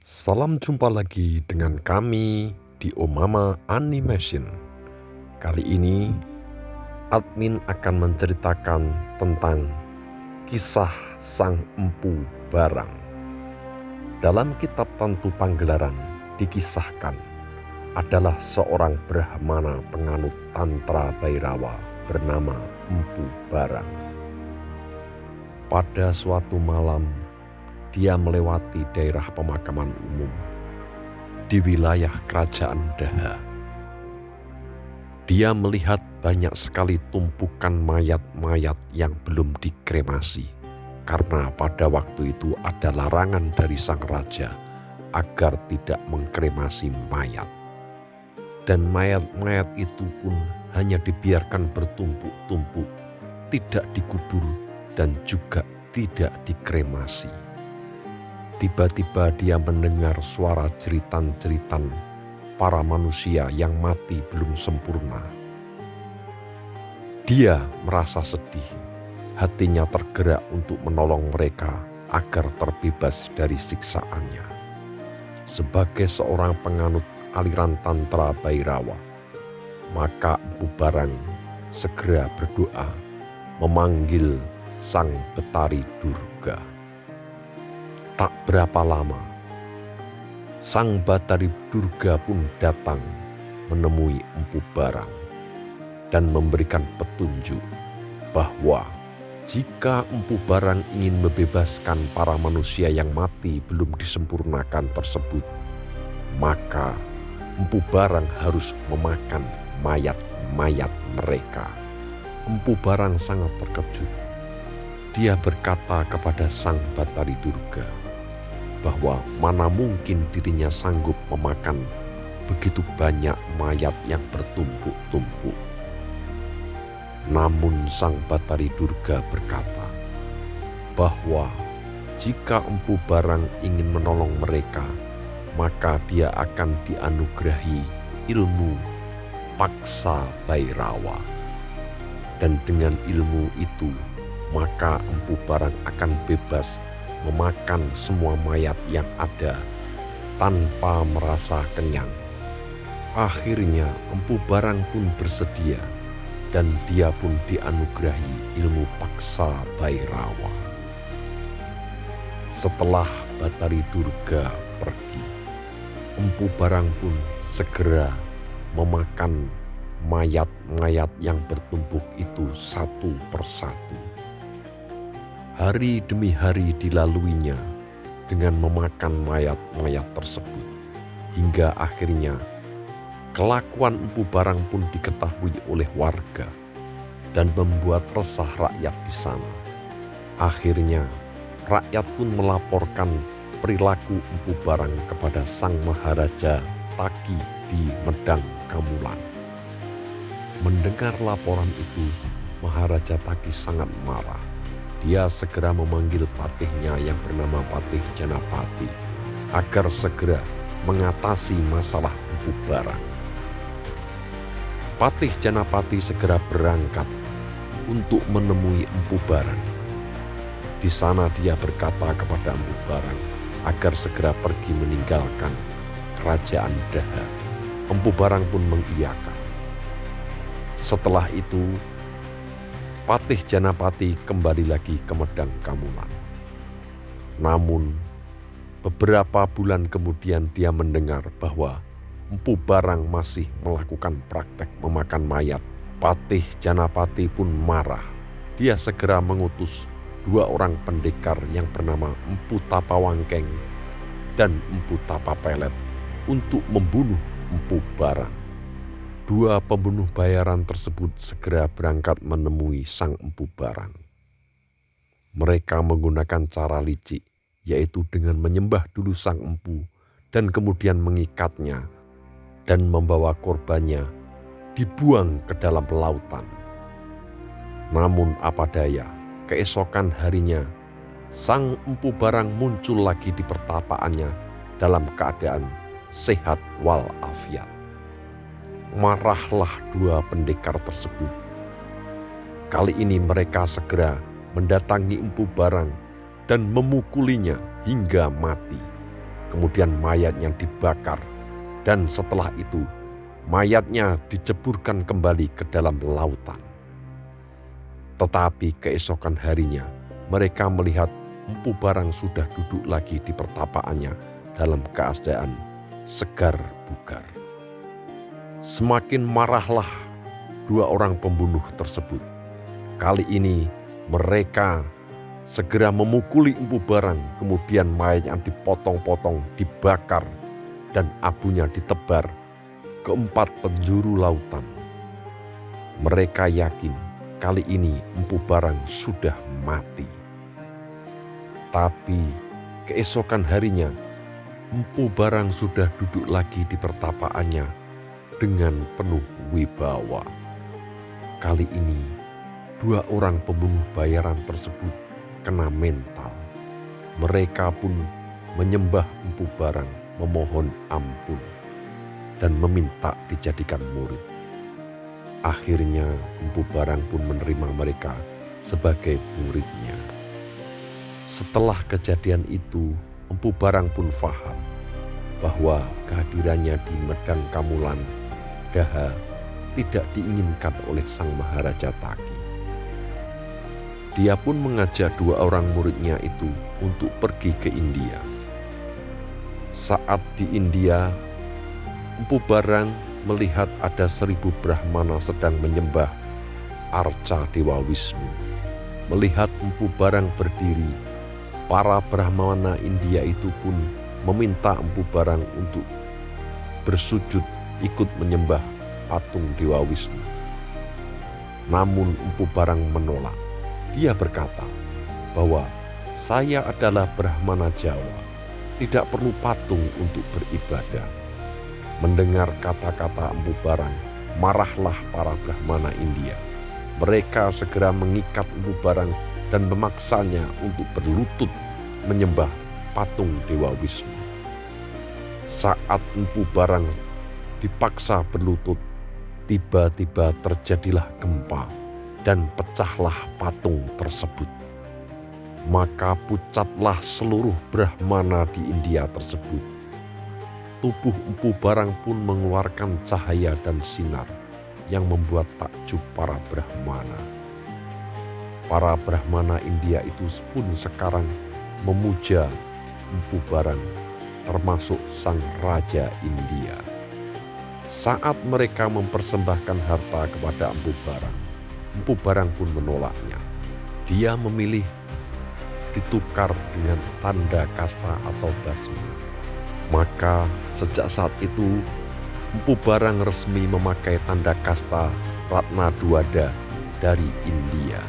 Salam jumpa lagi dengan kami di Omama Animation. Kali ini admin akan menceritakan tentang kisah Sang Empu Barang. Dalam kitab Tantu Panggelaran dikisahkan adalah seorang Brahmana penganut Tantra Bhairawa bernama Empu Barang. Pada suatu malam dia melewati daerah pemakaman umum di wilayah kerajaan Daha. Dia melihat banyak sekali tumpukan mayat-mayat yang belum dikremasi, karena pada waktu itu ada larangan dari sang raja agar tidak mengkremasi mayat. Dan mayat-mayat itu pun hanya dibiarkan bertumpuk-tumpuk, tidak dikubur dan juga tidak dikremasi. Tiba-tiba dia mendengar suara jeritan-jeritan para manusia yang mati belum sempurna. Dia merasa sedih, hatinya tergerak untuk menolong mereka agar terbebas dari siksaannya. Sebagai seorang penganut aliran Tantra Bhairawa, maka Empu Barang segera berdoa memanggil Sang Betari Durga. Tak berapa lama, Sang Betari Durga pun datang menemui Empu Barang dan memberikan petunjuk bahwa jika Empu Barang ingin membebaskan para manusia yang mati belum disempurnakan tersebut, maka Empu Barang harus memakan mayat-mayat mereka. Empu Barang sangat terkejut. Dia berkata kepada Sang Betari Durga bahwa mana mungkin dirinya sanggup memakan begitu banyak mayat yang bertumpuk-tumpuk. Namun Sang Betari Durga berkata bahwa jika Empu Barang ingin menolong mereka, maka dia akan dianugerahi ilmu Paksa Bhairawa. Dan dengan ilmu itu, maka Empu Barang akan bebas memakan semua mayat yang ada tanpa merasa kenyang. Akhirnya Empu Barang pun bersedia dan dia pun dianugerahi ilmu Paksa Bhairawa. Setelah Betari Durga pergi, Empu Barang pun segera memakan mayat-mayat yang bertumpuk itu satu persatu. Hari demi hari dilaluinya dengan memakan mayat-mayat tersebut, hingga akhirnya kelakuan Empu Barang pun diketahui oleh warga dan membuat resah rakyat di sana. Akhirnya rakyat pun melaporkan perilaku Empu Barang kepada Sang Maharaja Taki di Medang Kamulan. Mendengar laporan itu, Maharaja Taki sangat marah. Dia segera memanggil patihnya yang bernama Patih Janapati agar segera mengatasi masalah Empu Barang. Patih Janapati segera berangkat untuk menemui Empu Barang. Di sana dia berkata kepada Empu Barang agar segera pergi meninggalkan kerajaan Daha. Empu Barang pun mengiyakan. Setelah itu, Patih Janapati kembali lagi ke Medang Kamulan. Namun, beberapa bulan kemudian dia mendengar bahwa Empu Barang masih melakukan praktek memakan mayat. Patih Janapati pun marah. Dia segera mengutus 2 orang pendekar yang bernama Empu Tapawangkeng dan Empu Tapapelet untuk membunuh Empu Barang. 2 pembunuh bayaran tersebut segera berangkat menemui Sang Empu Barang. Mereka menggunakan cara licik, yaitu dengan menyembah dulu Sang Empu dan kemudian mengikatnya dan membawa korbannya dibuang ke dalam lautan. Namun apa daya, keesokan harinya Sang Empu Barang muncul lagi di pertapaannya dalam keadaan sehat walafiat. Marahlah 2 pendekar tersebut. Kali ini mereka segera mendatangi Empu Barang dan memukulinya hingga mati. Kemudian mayatnya dibakar, dan setelah itu mayatnya diceburkan kembali ke dalam lautan. Tetapi keesokan harinya mereka melihat Empu Barang sudah duduk lagi di pertapaannya dalam keadaan segar bugar. Semakin marahlah dua orang pembunuh tersebut. Kali ini mereka segera memukuli Empu Barang, kemudian mayatnya dipotong-potong, dibakar, dan abunya ditebar ke 4 penjuru lautan. Mereka yakin kali ini Empu Barang sudah mati. Tapi keesokan harinya Empu Barang sudah duduk lagi di pertapaannya dengan penuh wibawa. Kali ini dua orang pembunuh bayaran tersebut kena mental. Mereka pun menyembah Empu Barang, memohon ampun, dan meminta dijadikan murid. Akhirnya Empu Barang pun menerima mereka sebagai muridnya. Setelah kejadian itu, Empu Barang pun faham bahwa kehadirannya di Medan Kamulan Daha tidak diinginkan oleh Sang Maharaja Taki. Dia pun mengajak dua orang muridnya itu untuk pergi ke India. Saat di India, Empu Barang melihat ada 1000 Brahmana sedang menyembah arca Dewa Wisnu. Melihat Empu Barang berdiri, para Brahmana India itu pun meminta Empu Barang untuk bersujud ikut menyembah patung Dewa Wisnu. Namun Empu Barang menolak. Dia berkata bahwa saya adalah Brahmana Jawa, tidak perlu patung untuk beribadah. Mendengar kata-kata Empu Barang, marahlah para Brahmana India. Mereka segera mengikat Empu Barang dan memaksanya untuk berlutut menyembah patung Dewa Wisnu. Saat Empu Barang dipaksa berlutut, tiba-tiba terjadilah gempa dan pecahlah patung tersebut. Maka pucatlah seluruh Brahmana di India tersebut. Tubuh Empu Barang pun mengeluarkan cahaya dan sinar yang membuat takjub para Brahmana. Para Brahmana India itu pun sekarang memuja Empu Barang, termasuk Sang Raja India. Saat mereka mempersembahkan harta kepada Empu Barang pun menolaknya. Dia memilih ditukar dengan tanda kasta atau basmi. Maka sejak saat itu Empu Barang resmi memakai tanda kasta Ratna Dwada dari India.